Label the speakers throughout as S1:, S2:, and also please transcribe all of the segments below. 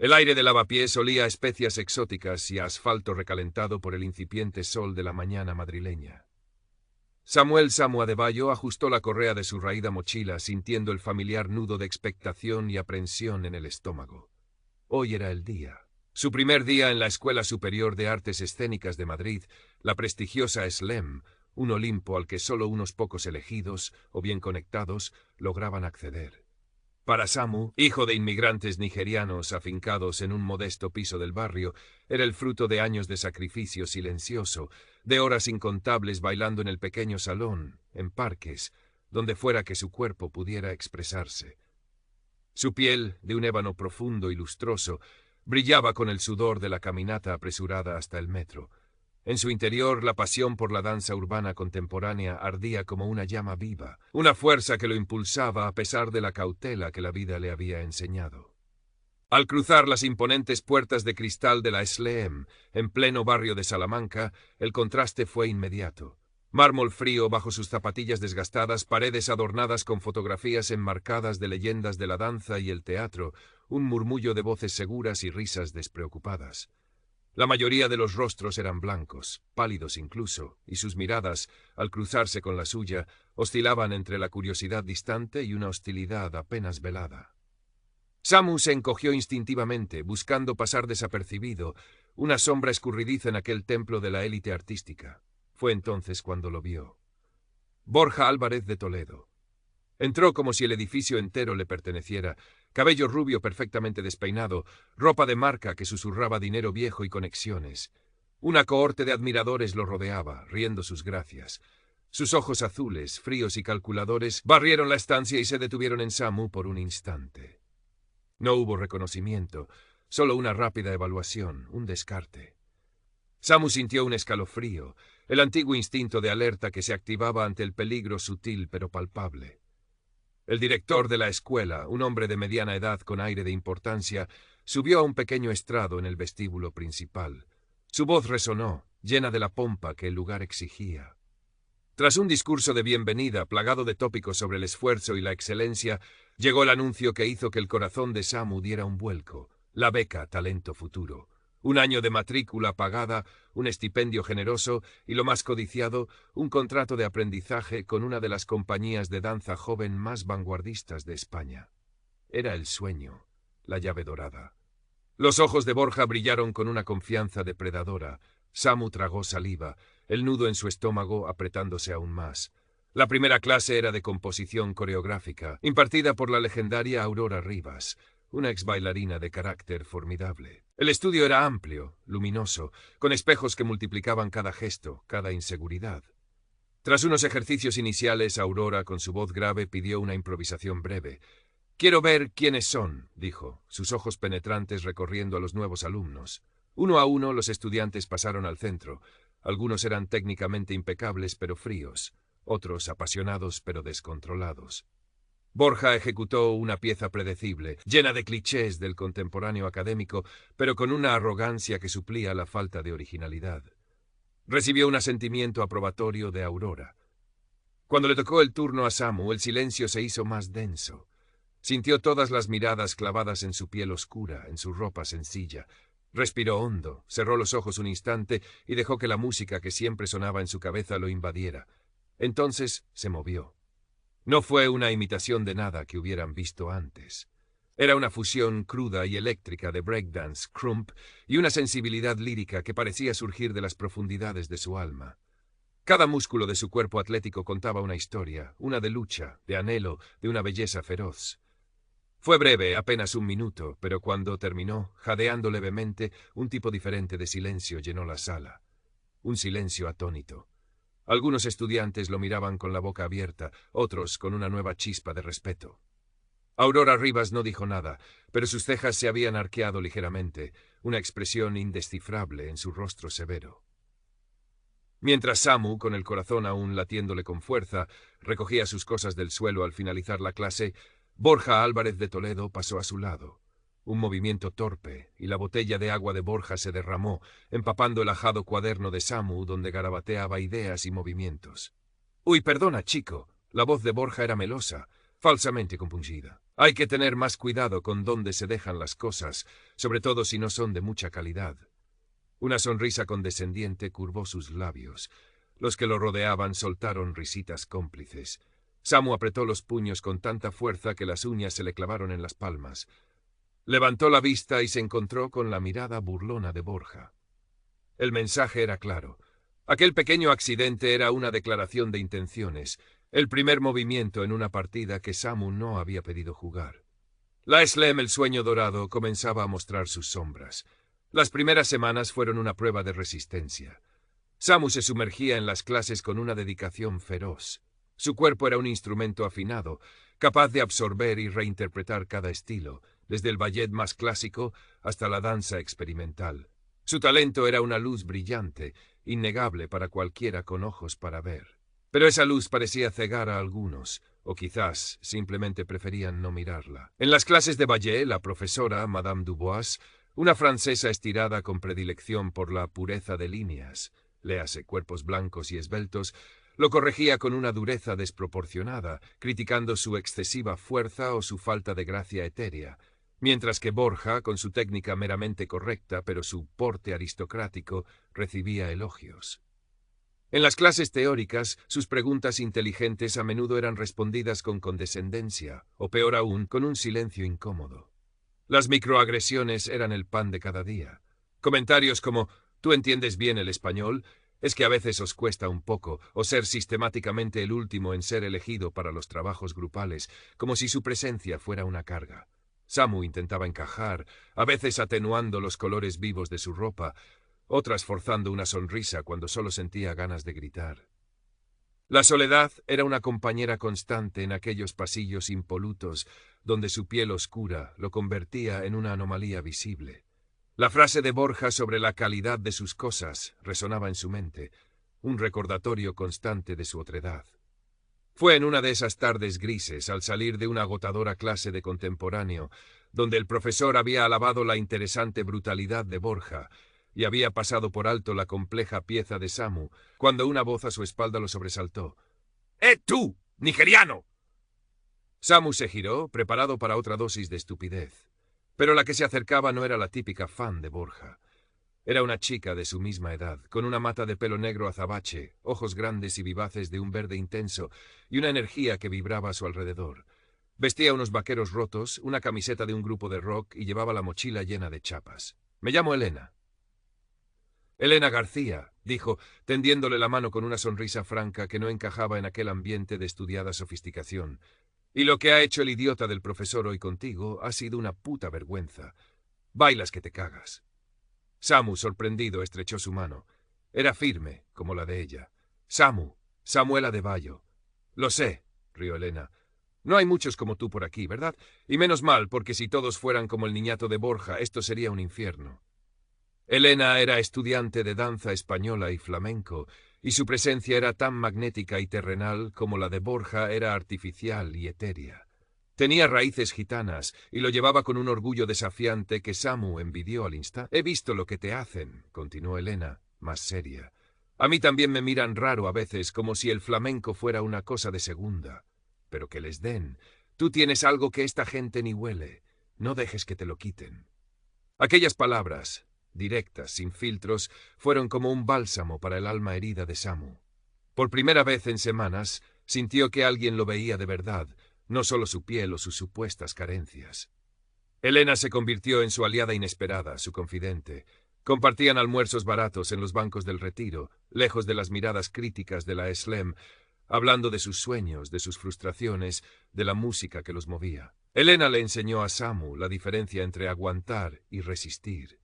S1: El aire de Lavapiés olía a especias exóticas y a asfalto recalentado por el incipiente sol de la mañana madrileña. Samuel Samu Adebayo ajustó la correa de su raída mochila, sintiendo el familiar nudo de expectación y aprensión en el estómago. Hoy era el día. Su primer día en la Escuela Superior de Artes Escénicas de Madrid, la prestigiosa SLEM, un Olimpo al que solo unos pocos elegidos, o bien conectados, lograban acceder. Para Samu, hijo de inmigrantes nigerianos afincados en un modesto piso del barrio, era el fruto de años de sacrificio silencioso, de horas incontables bailando en el pequeño salón, en parques, donde fuera que su cuerpo pudiera expresarse. Su piel, de un ébano profundo y lustroso, brillaba con el sudor de la caminata apresurada hasta el metro. En su interior, la pasión por la danza urbana contemporánea ardía como una llama viva, una fuerza que lo impulsaba a pesar de la cautela que la vida le había enseñado. Al cruzar las imponentes puertas de cristal de la SLEM, en pleno barrio de Salamanca, el contraste fue inmediato. Mármol frío bajo sus zapatillas desgastadas, paredes adornadas con fotografías enmarcadas de leyendas de la danza y el teatro, un murmullo de voces seguras y risas despreocupadas. La mayoría de los rostros eran blancos, pálidos incluso, y sus miradas, al cruzarse con la suya, oscilaban entre la curiosidad distante y una hostilidad apenas velada. Samu se encogió instintivamente, buscando pasar desapercibido, una sombra escurridiza en aquel templo de la élite artística. Fue entonces cuando lo vio. Borja Álvarez de Toledo. Entró como si el edificio entero le perteneciera, cabello rubio perfectamente despeinado, ropa de marca que susurraba dinero viejo y conexiones. Una cohorte de admiradores lo rodeaba, riendo sus gracias. Sus ojos azules, fríos y calculadores, barrieron la estancia y se detuvieron en Samu por un instante. No hubo reconocimiento, solo una rápida evaluación, un descarte. Samu sintió un escalofrío, el antiguo instinto de alerta que se activaba ante el peligro sutil pero palpable. El director de la escuela, un hombre de mediana edad con aire de importancia, subió a un pequeño estrado en el vestíbulo principal. Su voz resonó, llena de la pompa que el lugar exigía. Tras un discurso de bienvenida plagado de tópicos sobre el esfuerzo y la excelencia, llegó el anuncio que hizo que el corazón de Samu diera un vuelco: la beca Talento Futuro. Un año de matrícula pagada, un estipendio generoso y, lo más codiciado, un contrato de aprendizaje con una de las compañías de danza joven más vanguardistas de España. Era el sueño, la llave dorada. Los ojos de Borja brillaron con una confianza depredadora. Samu tragó saliva, el nudo en su estómago apretándose aún más. La primera clase era de composición coreográfica, impartida por la legendaria Aurora Rivas, una ex bailarina de carácter formidable. El estudio era amplio, luminoso, con espejos que multiplicaban cada gesto, cada inseguridad. Tras unos ejercicios iniciales, Aurora, con su voz grave, pidió una improvisación breve. «Quiero ver quiénes son», dijo, sus ojos penetrantes recorriendo a los nuevos alumnos. Uno a uno, los estudiantes pasaron al centro. Algunos eran técnicamente impecables pero fríos, otros apasionados pero descontrolados. Borja ejecutó una pieza predecible, llena de clichés del contemporáneo académico, pero con una arrogancia que suplía la falta de originalidad. Recibió un asentimiento aprobatorio de Aurora. Cuando le tocó el turno a Samu, el silencio se hizo más denso. Sintió todas las miradas clavadas en su piel oscura, en su ropa sencilla. Respiró hondo, cerró los ojos un instante y dejó que la música que siempre sonaba en su cabeza lo invadiera. Entonces se movió. No fue una imitación de nada que hubieran visto antes. Era una fusión cruda y eléctrica de breakdance, crump y una sensibilidad lírica que parecía surgir de las profundidades de su alma. Cada músculo de su cuerpo atlético contaba una historia, una de lucha, de anhelo, de una belleza feroz. Fue breve, apenas un minuto, pero cuando terminó, jadeando levemente, un tipo diferente de silencio llenó la sala. Un silencio atónito. Algunos estudiantes lo miraban con la boca abierta, otros con una nueva chispa de respeto. Aurora Rivas no dijo nada, pero sus cejas se habían arqueado ligeramente, una expresión indescifrable en su rostro severo. Mientras Samu, con el corazón aún latiéndole con fuerza, recogía sus cosas del suelo al finalizar la clase, Borja Álvarez de Toledo pasó a su lado. Un movimiento torpe, y la botella de agua de Borja se derramó, empapando el ajado cuaderno de Samu, donde garabateaba ideas y movimientos. «Uy, perdona, chico». La voz de Borja era melosa. falsamente compungida. Hay que tener más cuidado con dónde se dejan las cosas, sobre todo si no son de mucha calidad. Una sonrisa condescendiente curvó sus labios. Los que lo rodeaban soltaron risitas cómplices. Samu apretó los puños con tanta fuerza que las uñas se le clavaron en las palmas. Levantó la vista y se encontró con la mirada burlona de Borja. El mensaje era claro. Aquel pequeño accidente era una declaración de intenciones, el primer movimiento en una partida que Samu no había pedido jugar. La Slem, el sueño dorado, comenzaba a mostrar sus sombras. Las primeras semanas fueron una prueba de resistencia. Samu se sumergía en las clases con una dedicación feroz. Su cuerpo era un instrumento afinado, capaz de absorber y reinterpretar cada estilo, desde el ballet más clásico hasta la danza experimental. Su talento era una luz brillante, innegable para cualquiera con ojos para ver. Pero esa luz parecía cegar a algunos, o quizás simplemente preferían no mirarla. En las clases de ballet, la profesora, Madame Dubois, una francesa estirada con predilección por la pureza de líneas, léase cuerpos blancos y esbeltos, lo corregía con una dureza desproporcionada, criticando su excesiva fuerza o su falta de gracia etérea, mientras que Borja, con su técnica meramente correcta pero su porte aristocrático, recibía elogios. En las clases teóricas, sus preguntas inteligentes a menudo eran respondidas con condescendencia, o peor aún, con un silencio incómodo. Las microagresiones eran el pan de cada día. Comentarios como «¿Tú entiendes bien el español? Es que a veces os cuesta un poco», o ser sistemáticamente el último en ser elegido para los trabajos grupales, como si su presencia fuera una carga. Samu intentaba encajar, a veces atenuando los colores vivos de su ropa, otras forzando una sonrisa cuando solo sentía ganas de gritar. La soledad era una compañera constante en aquellos pasillos impolutos donde su piel oscura lo convertía en una anomalía visible. La frase de Borja sobre la calidad de sus cosas resonaba en su mente, un recordatorio constante de su otredad. Fue en una de esas tardes grises, al salir de una agotadora clase de contemporáneo, donde el profesor había alabado la interesante brutalidad de Borja y había pasado por alto la compleja pieza de Samu, cuando una voz a su espalda lo sobresaltó. ¡Tú, nigeriano! Samu se giró, preparado para otra dosis de estupidez. Pero la que se acercaba no era la típica fan de Borja. Era una chica de su misma edad, con una mata de pelo negro azabache, ojos grandes y vivaces de un verde intenso, y una energía que vibraba a su alrededor. Vestía unos vaqueros rotos, una camiseta de un grupo de rock y llevaba la mochila llena de chapas. «Me llamo Elena». «Elena García», dijo, tendiéndole la mano con una sonrisa franca que no encajaba en aquel ambiente de estudiada sofisticación. «Y lo que ha hecho el idiota del profesor hoy contigo ha sido una puta vergüenza. Bailas que te cagas». Samu, sorprendido, estrechó su mano. Era firme, como la de ella. «Samu, Samuel Adebayo». «Lo sé», rió Elena. «No hay muchos como tú por aquí, ¿verdad? Y menos mal, porque si todos fueran como el niñato de Borja, esto sería un infierno». Elena era estudiante de danza española y flamenco, y su presencia era tan magnética y terrenal como la de Borja era artificial y etérea. Tenía raíces gitanas y lo llevaba con un orgullo desafiante que Samu envidió al instante. «He visto lo que te hacen», continuó Elena, más seria. «A mí también me miran raro a veces, como si el flamenco fuera una cosa de segunda. Pero que les den. Tú tienes algo que esta gente ni huele. No dejes que te lo quiten». Aquellas palabras, directas, sin filtros, fueron como un bálsamo para el alma herida de Samu. Por primera vez en semanas, sintió que alguien lo veía de verdad, no solo su piel o sus supuestas carencias. Elena se convirtió en su aliada inesperada, su confidente. Compartían almuerzos baratos en los bancos del Retiro, lejos de las miradas críticas de la Slem, hablando de sus sueños, de sus frustraciones, de la música que los movía. Elena le enseñó a Samu la diferencia entre aguantar y resistir.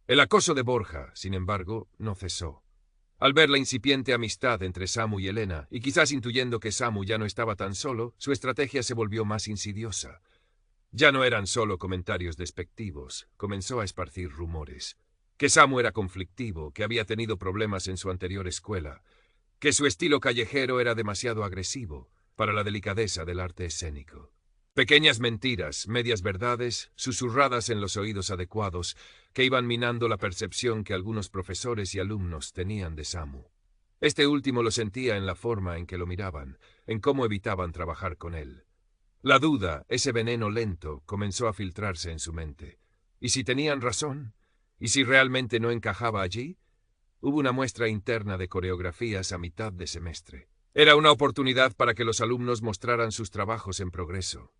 S1: El acoso de Borja, sin embargo, no cesó. Al ver la incipiente amistad entre Samu y Elena, y quizás intuyendo que Samu ya no estaba tan solo, su estrategia se volvió más insidiosa. Ya no eran solo comentarios despectivos, comenzó a esparcir rumores. Que Samu era conflictivo, que había tenido problemas en su anterior escuela, que su estilo callejero era demasiado agresivo para la delicadeza del arte escénico. Pequeñas mentiras, medias verdades, susurradas en los oídos adecuados, que iban minando la percepción que algunos profesores y alumnos tenían de Samu. Este último lo sentía en la forma en que lo miraban, en cómo evitaban trabajar con él. La duda, ese veneno lento, comenzó a filtrarse en su mente. ¿Y si tenían razón? ¿Y si realmente no encajaba allí? Hubo una muestra interna de coreografías a mitad de semestre. Era una oportunidad para que los alumnos mostraran sus trabajos en progreso.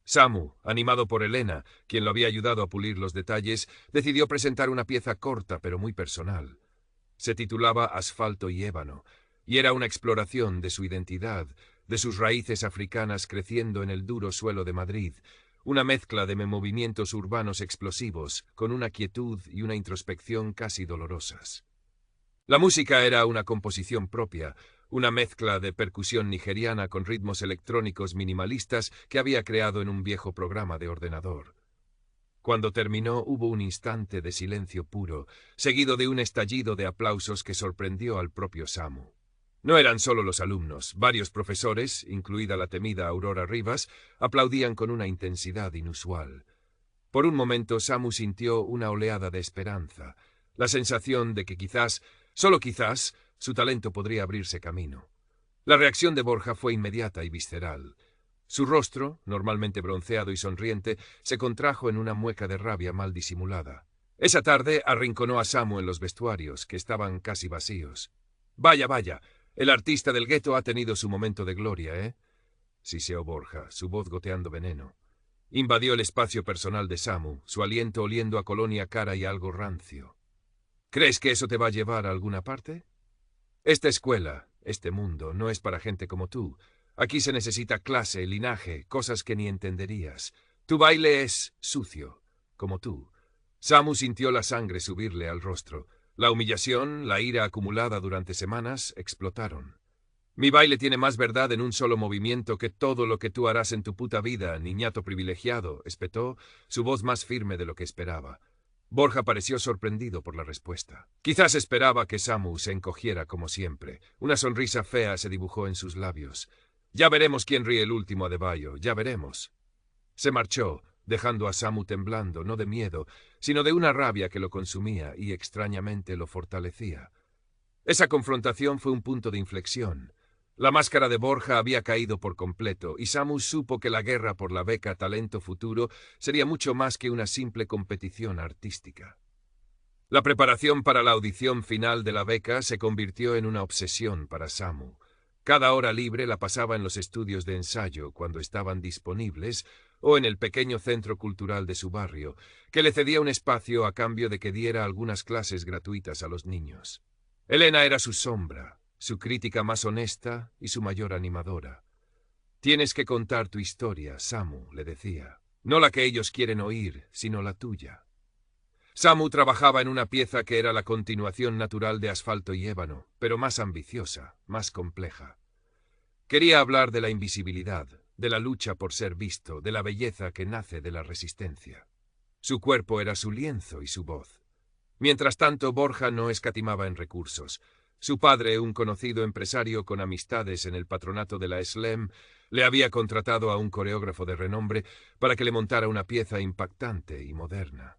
S1: Samu, animado por Elena, quien lo había ayudado a pulir los detalles, decidió presentar una pieza corta pero muy personal. Se titulaba Asfalto y ébano, y era una exploración de su identidad, de sus raíces africanas creciendo en el duro suelo de Madrid, una mezcla de movimientos urbanos explosivos, con una quietud y una introspección casi dolorosas. La música era una composición propia, una mezcla de percusión nigeriana con ritmos electrónicos minimalistas que había creado en un viejo programa de ordenador. Cuando terminó hubo un instante de silencio puro, seguido de un estallido de aplausos que sorprendió al propio Samu. No eran solo los alumnos, varios profesores, incluida la temida Aurora Rivas, aplaudían con una intensidad inusual. Por un momento Samu sintió una oleada de esperanza, la sensación de que quizás, solo quizás, su talento podría abrirse camino. La reacción de Borja fue inmediata y visceral. Su rostro, normalmente bronceado y sonriente, se contrajo en una mueca de rabia mal disimulada. Esa tarde arrinconó a Samu en los vestuarios, que estaban casi vacíos. «Vaya, vaya, el artista del gueto ha tenido su momento de gloria, ¿eh?», siseó Borja, su voz goteando veneno. Invadió el espacio personal de Samu, su aliento oliendo a colonia cara y algo rancio. «¿Crees que eso te va a llevar a alguna parte? Esta escuela, este mundo, no es para gente como tú. Aquí se necesita clase, linaje, cosas que ni entenderías. Tu baile es sucio, como tú». Samu sintió la sangre subirle al rostro. La humillación, la ira acumulada durante semanas, explotaron. «Mi baile tiene más verdad en un solo movimiento que todo lo que tú harás en tu puta vida, niñato privilegiado», espetó, su voz más firme de lo que esperaba. Borja pareció sorprendido por la respuesta. Quizás esperaba que Samu se encogiera como siempre. Una sonrisa fea se dibujó en sus labios. «Ya veremos quién ríe el último, Adebayo, ya veremos». Se marchó, dejando a Samu temblando, no de miedo, sino de una rabia que lo consumía y extrañamente lo fortalecía. Esa confrontación fue un punto de inflexión. La máscara de Borja había caído por completo, y Samu supo que la guerra por la beca Talento Futuro sería mucho más que una simple competición artística. La preparación para la audición final de la beca se convirtió en una obsesión para Samu. Cada hora libre la pasaba en los estudios de ensayo, cuando estaban disponibles, o en el pequeño centro cultural de su barrio, que le cedía un espacio a cambio de que diera algunas clases gratuitas a los niños. Elena era su sombra, su crítica más honesta y su mayor animadora. «Tienes que contar tu historia, Samu», le decía. «No la que ellos quieren oír, sino la tuya». Samu trabajaba en una pieza que era la continuación natural de Asfalto y ébano, pero más ambiciosa, más compleja. Quería hablar de la invisibilidad, de la lucha por ser visto, de la belleza que nace de la resistencia. Su cuerpo era su lienzo y su voz. Mientras tanto, Borja no escatimaba en recursos. Su padre, un conocido empresario con amistades en el patronato de la SLEM, le había contratado a un coreógrafo de renombre para que le montara una pieza impactante y moderna.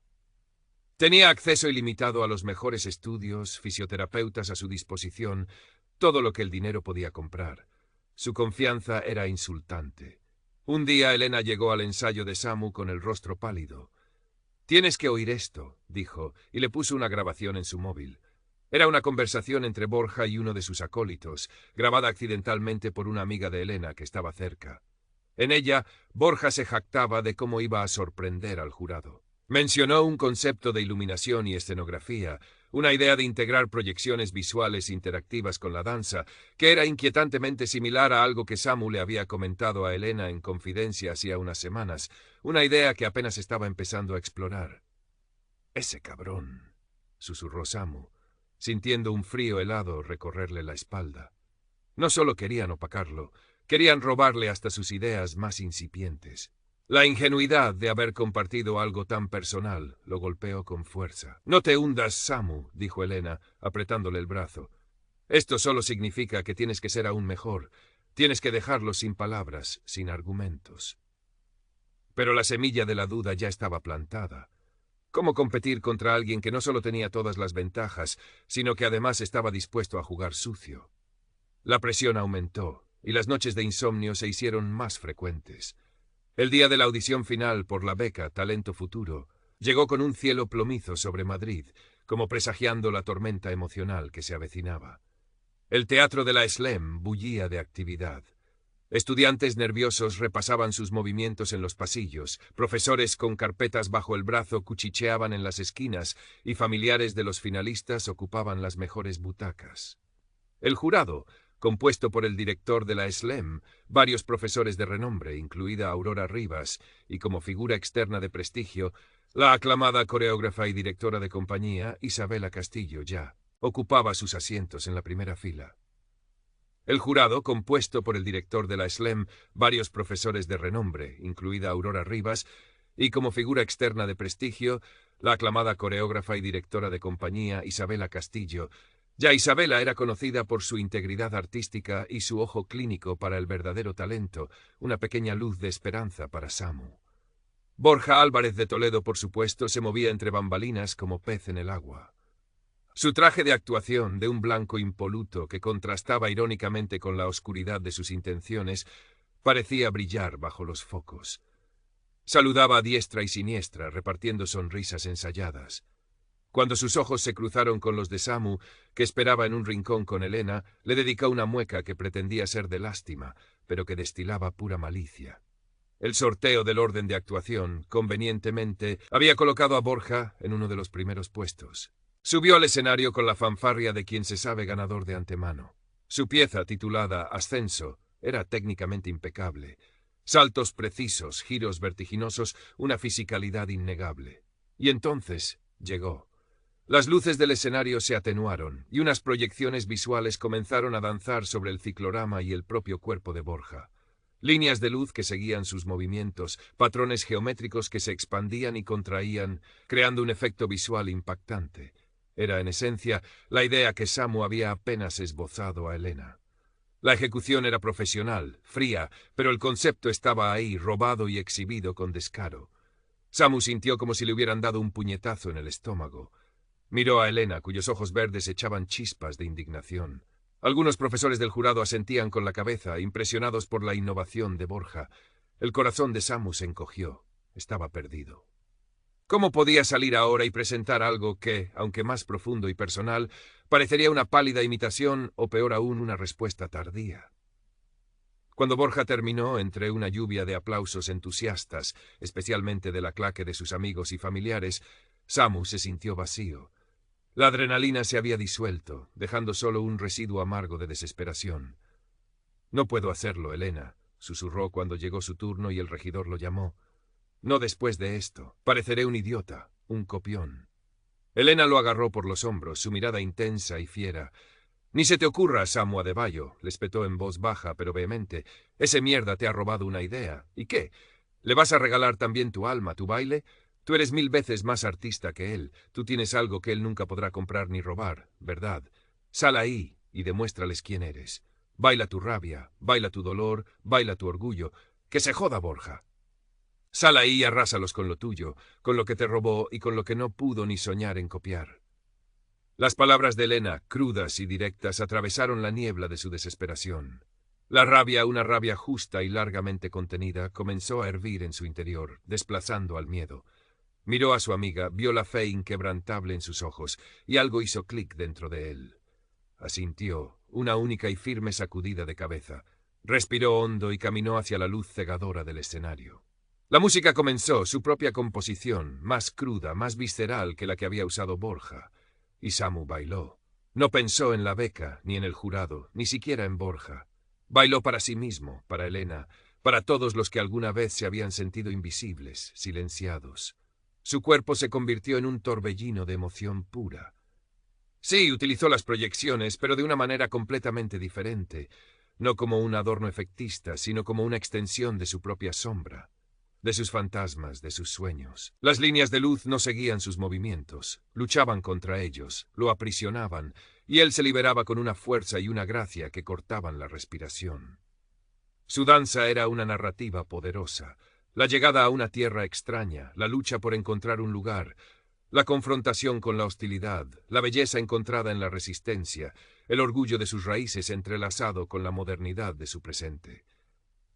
S1: Tenía acceso ilimitado a los mejores estudios, fisioterapeutas a su disposición, todo lo que el dinero podía comprar. Su confianza era insultante. Un día Elena llegó al ensayo de Samu con el rostro pálido. «Tienes que oír esto», dijo, y le puso una grabación en su móvil. Era una conversación entre Borja y uno de sus acólitos, grabada accidentalmente por una amiga de Elena que estaba cerca. En ella, Borja se jactaba de cómo iba a sorprender al jurado. Mencionó un concepto de iluminación y escenografía, una idea de integrar proyecciones visuales interactivas con la danza, que era inquietantemente similar a algo que Samu le había comentado a Elena en confidencia hacía unas semanas, una idea que apenas estaba empezando a explorar. «Ese cabrón», susurró Samu, sintiendo un frío helado recorrerle la espalda. No solo querían opacarlo, querían robarle hasta sus ideas más incipientes. La ingenuidad de haber compartido algo tan personal lo golpeó con fuerza. «No te hundas, Samu», dijo Elena, apretándole el brazo. «Esto solo significa que tienes que ser aún mejor. Tienes que dejarlo sin palabras, sin argumentos». Pero la semilla de la duda ya estaba plantada. ¿Cómo competir contra alguien que no solo tenía todas las ventajas, sino que además estaba dispuesto a jugar sucio? La presión aumentó, y las noches de insomnio se hicieron más frecuentes. El día de la audición final por la beca Talento Futuro llegó con un cielo plomizo sobre Madrid, como presagiando la tormenta emocional que se avecinaba. El teatro de la SLEM bullía de actividad. Estudiantes nerviosos repasaban sus movimientos en los pasillos, profesores con carpetas bajo el brazo cuchicheaban en las esquinas y familiares de los finalistas ocupaban las mejores butacas. El jurado, compuesto por el director de la SLEM, varios profesores de renombre, incluida Aurora Rivas, y como figura externa de prestigio, la aclamada coreógrafa y directora de compañía, Isabela Castillo, ya, ocupaba sus asientos en la primera fila. El jurado, compuesto por el director de la SLEM, varios profesores de renombre, incluida Aurora Rivas, y como figura externa de prestigio, la aclamada coreógrafa y directora de compañía, Isabela Castillo. Ya Isabela era conocida por su integridad artística y su ojo clínico para el verdadero talento, una pequeña luz de esperanza para Samu. Borja Álvarez de Toledo, por supuesto, se movía entre bambalinas como pez en el agua. Su traje de actuación, de un blanco impoluto que contrastaba irónicamente con la oscuridad de sus intenciones, parecía brillar bajo los focos. Saludaba a diestra y siniestra, repartiendo sonrisas ensayadas. Cuando sus ojos se cruzaron con los de Samu, que esperaba en un rincón con Elena, le dedicó una mueca que pretendía ser de lástima, pero que destilaba pura malicia. El sorteo del orden de actuación, convenientemente, había colocado a Borja en uno de los primeros puestos. Subió al escenario con la fanfarria de quien se sabe ganador de antemano. Su pieza, titulada Ascenso, era técnicamente impecable. Saltos precisos, giros vertiginosos, una fisicalidad innegable. Y entonces llegó. Las luces del escenario se atenuaron y unas proyecciones visuales comenzaron a danzar sobre el ciclorama y el propio cuerpo de Borja. Líneas de luz que seguían sus movimientos, patrones geométricos que se expandían y contraían, creando un efecto visual impactante. Era, en esencia, la idea que Samu había apenas esbozado a Elena. La ejecución era profesional, fría, pero el concepto estaba ahí, robado y exhibido con descaro. Samu sintió como si le hubieran dado un puñetazo en el estómago. Miró a Elena, cuyos ojos verdes echaban chispas de indignación. Algunos profesores del jurado asentían con la cabeza, impresionados por la innovación de Borja. El corazón de Samu se encogió. Estaba perdido. ¿Cómo podía salir ahora y presentar algo que, aunque más profundo y personal, parecería una pálida imitación o, peor aún, una respuesta tardía? Cuando Borja terminó, entre una lluvia de aplausos entusiastas, especialmente de la claque de sus amigos y familiares, Samu se sintió vacío. La adrenalina se había disuelto, dejando solo un residuo amargo de desesperación. «No puedo hacerlo, Elena», susurró cuando llegó su turno y el regidor lo llamó. «No después de esto. Pareceré un idiota, un copión». Elena lo agarró por los hombros, su mirada intensa y fiera. «Ni se te ocurra, Samu Adebayo», le espetó en voz baja pero vehemente. «Ese mierda te ha robado una idea. ¿Y qué? ¿Le vas a regalar también tu alma, tu baile? Tú eres 1000 veces más artista que él. Tú tienes algo que él nunca podrá comprar ni robar, ¿verdad? Sal ahí y demuéstrales quién eres. Baila tu rabia, baila tu dolor, baila tu orgullo. ¡Que se joda, Borja! Sal ahí y arrásalos con lo tuyo, con lo que te robó y con lo que no pudo ni soñar en copiar». Las palabras de Elena, crudas y directas, atravesaron la niebla de su desesperación. La rabia, una rabia justa y largamente contenida, comenzó a hervir en su interior, desplazando al miedo. Miró a su amiga, vio la fe inquebrantable en sus ojos, y algo hizo clic dentro de él. Asintió, una única y firme sacudida de cabeza. Respiró hondo y caminó hacia la luz cegadora del escenario. La música comenzó, su propia composición, más cruda, más visceral que la que había usado Borja. Y Samu bailó. No pensó en la beca, ni en el jurado, ni siquiera en Borja. Bailó para sí mismo, para Elena, para todos los que alguna vez se habían sentido invisibles, silenciados. Su cuerpo se convirtió en un torbellino de emoción pura. Sí, utilizó las proyecciones, pero de una manera completamente diferente, no como un adorno efectista, sino como una extensión de su propia sombra, de sus fantasmas, de sus sueños. Las líneas de luz no seguían sus movimientos, luchaban contra ellos, lo aprisionaban, y él se liberaba con una fuerza y una gracia que cortaban la respiración. Su danza era una narrativa poderosa, la llegada a una tierra extraña, la lucha por encontrar un lugar, la confrontación con la hostilidad, la belleza encontrada en la resistencia, el orgullo de sus raíces entrelazado con la modernidad de su presente.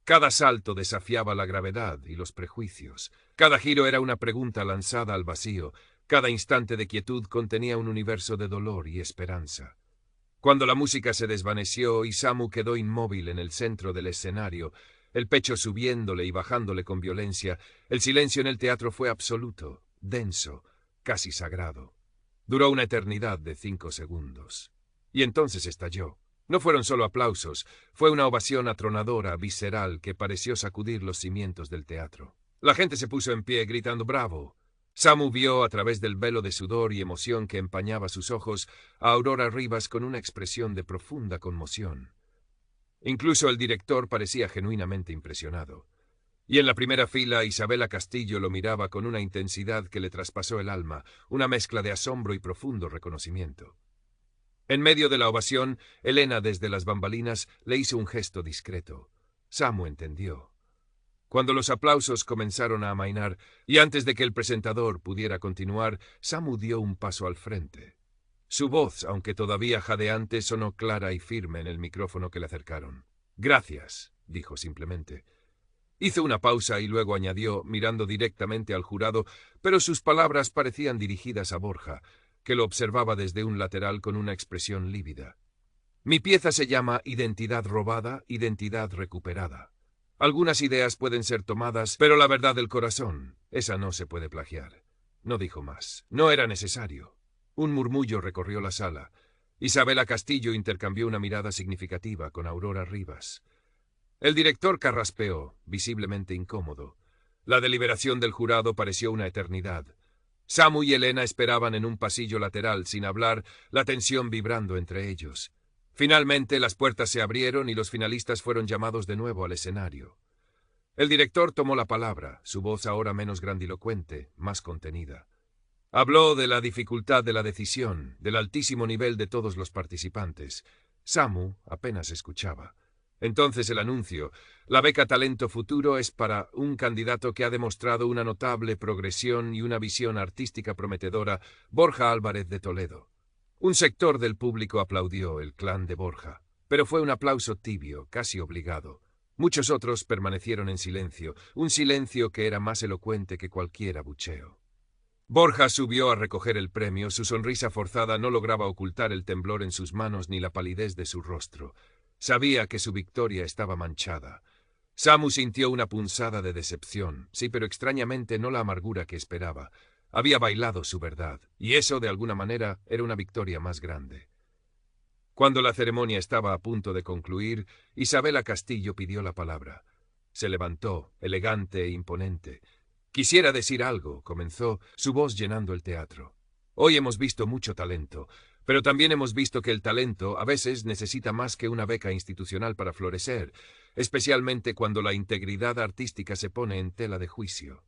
S1: Cada salto desafiaba la gravedad y los prejuicios. Cada giro era una pregunta lanzada al vacío. Cada instante de quietud contenía un universo de dolor y esperanza. Cuando la música se desvaneció y Samu quedó inmóvil en el centro del escenario, el pecho subiéndole y bajándole con violencia, el silencio en el teatro fue absoluto, denso, casi sagrado. Duró una eternidad de 5 segundos. Y entonces estalló. No fueron solo aplausos, fue una ovación atronadora, visceral, que pareció sacudir los cimientos del teatro. La gente se puso en pie, gritando «¡Bravo!». Samu vio, a través del velo de sudor y emoción que empañaba sus ojos, a Aurora Rivas con una expresión de profunda conmoción. Incluso el director parecía genuinamente impresionado. Y en la primera fila Isabela Castillo lo miraba con una intensidad que le traspasó el alma, una mezcla de asombro y profundo reconocimiento. En medio de la ovación, Elena, desde las bambalinas, le hizo un gesto discreto. Samu entendió. Cuando los aplausos comenzaron a amainar, y antes de que el presentador pudiera continuar, Samu dio un paso al frente. Su voz, aunque todavía jadeante, sonó clara y firme en el micrófono que le acercaron. «Gracias», dijo simplemente. Hizo una pausa y luego añadió, mirando directamente al jurado, pero sus palabras parecían dirigidas a Borja, que lo observaba desde un lateral con una expresión lívida. «Mi pieza se llama Identidad robada, identidad recuperada. Algunas ideas pueden ser tomadas, pero la verdad del corazón, esa no se puede plagiar». No dijo más. No era necesario. Un murmullo recorrió la sala. Isabela Castillo intercambió una mirada significativa con Aurora Rivas. El director carraspeó, visiblemente incómodo. La deliberación del jurado pareció una eternidad. Samu y Elena esperaban en un pasillo lateral sin hablar, la tensión vibrando entre ellos. Finalmente las puertas se abrieron y los finalistas fueron llamados de nuevo al escenario. El director tomó la palabra, su voz ahora menos grandilocuente, más contenida. Habló de la dificultad de la decisión, del altísimo nivel de todos los participantes. Samu apenas escuchaba. Entonces el anuncio: la beca Talento Futuro es para un candidato que ha demostrado una notable progresión y una visión artística prometedora, Borja Álvarez de Toledo. Un sector del público aplaudió el clan de Borja, pero fue un aplauso tibio, casi obligado. Muchos otros permanecieron en silencio, un silencio que era más elocuente que cualquier abucheo. Borja subió a recoger el premio, su sonrisa forzada no lograba ocultar el temblor en sus manos ni la palidez de su rostro. Sabía que su victoria estaba manchada. Samu sintió una punzada de decepción, sí, pero extrañamente no la amargura que esperaba. Había bailado su verdad, y eso, de alguna manera, era una victoria más grande. Cuando la ceremonia estaba a punto de concluir, Isabela Castillo pidió la palabra. Se levantó, elegante e imponente. «Quisiera decir algo», comenzó, su voz llenando el teatro. «Hoy hemos visto mucho talento, pero también hemos visto que el talento a veces necesita más que una beca institucional para florecer, especialmente cuando la integridad artística se pone en tela de juicio».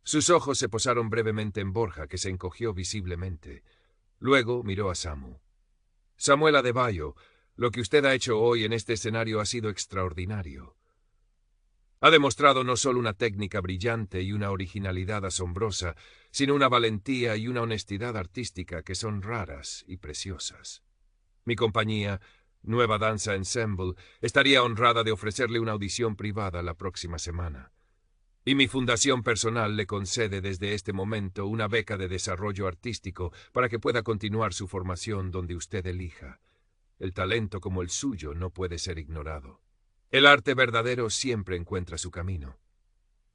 S1: Sus ojos se posaron brevemente en Borja, que se encogió visiblemente. Luego miró a Samu. «Samuel Adebayo, lo que usted ha hecho hoy en este escenario ha sido extraordinario. Ha demostrado no solo una técnica brillante y una originalidad asombrosa, sino una valentía y una honestidad artística que son raras y preciosas. Mi compañía, Nueva Danza Ensemble, estaría honrada de ofrecerle una audición privada la próxima semana. Y mi fundación personal le concede desde este momento una beca de desarrollo artístico para que pueda continuar su formación donde usted elija. El talento como el suyo no puede ser ignorado. El arte verdadero siempre encuentra su camino».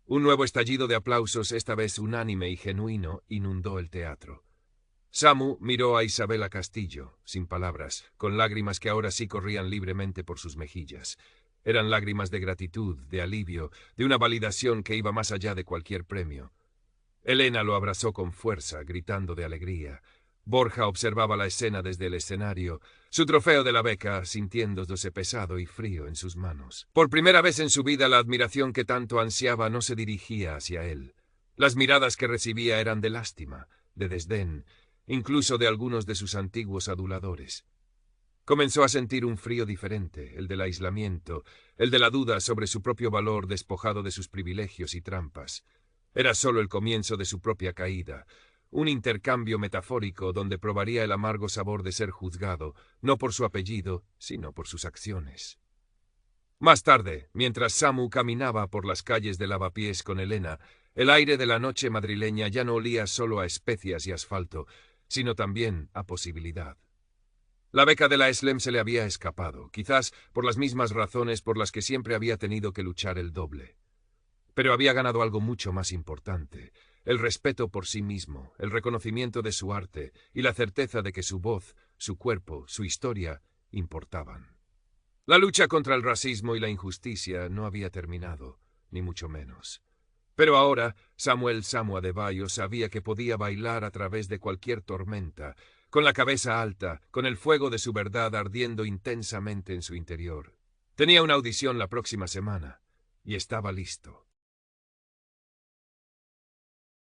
S1: Un nuevo estallido de aplausos, esta vez unánime y genuino, inundó el teatro. Samu miró a Isabela Castillo, sin palabras, con lágrimas que ahora sí corrían libremente por sus mejillas. Eran lágrimas de gratitud, de alivio, de una validación que iba más allá de cualquier premio. Elena lo abrazó con fuerza, gritando de alegría. Borja observaba la escena desde el escenario, su trofeo de la beca sintiéndose pesado y frío en sus manos. Por primera vez en su vida la admiración que tanto ansiaba no se dirigía hacia él. Las miradas que recibía eran de lástima, de desdén, incluso de algunos de sus antiguos aduladores. Comenzó a sentir un frío diferente, el del aislamiento, el de la duda sobre su propio valor despojado de sus privilegios y trampas. Era solo el comienzo de su propia caída, un intercambio metafórico donde probaría el amargo sabor de ser juzgado, no por su apellido, sino por sus acciones. Más tarde, mientras Samu caminaba por las calles de Lavapiés con Elena, el aire de la noche madrileña ya no olía solo a especias y asfalto, sino también a posibilidad. La beca de la SLEM se le había escapado, quizás por las mismas razones por las que siempre había tenido que luchar el doble. Pero había ganado algo mucho más importante: el respeto por sí mismo, el reconocimiento de su arte y la certeza de que su voz, su cuerpo, su historia importaban. La lucha contra el racismo y la injusticia no había terminado, ni mucho menos. Pero ahora Samuel Samu Adebayo sabía que podía bailar a través de cualquier tormenta, con la cabeza alta, con el fuego de su verdad ardiendo intensamente en su interior. Tenía una audición la próxima semana, y estaba listo.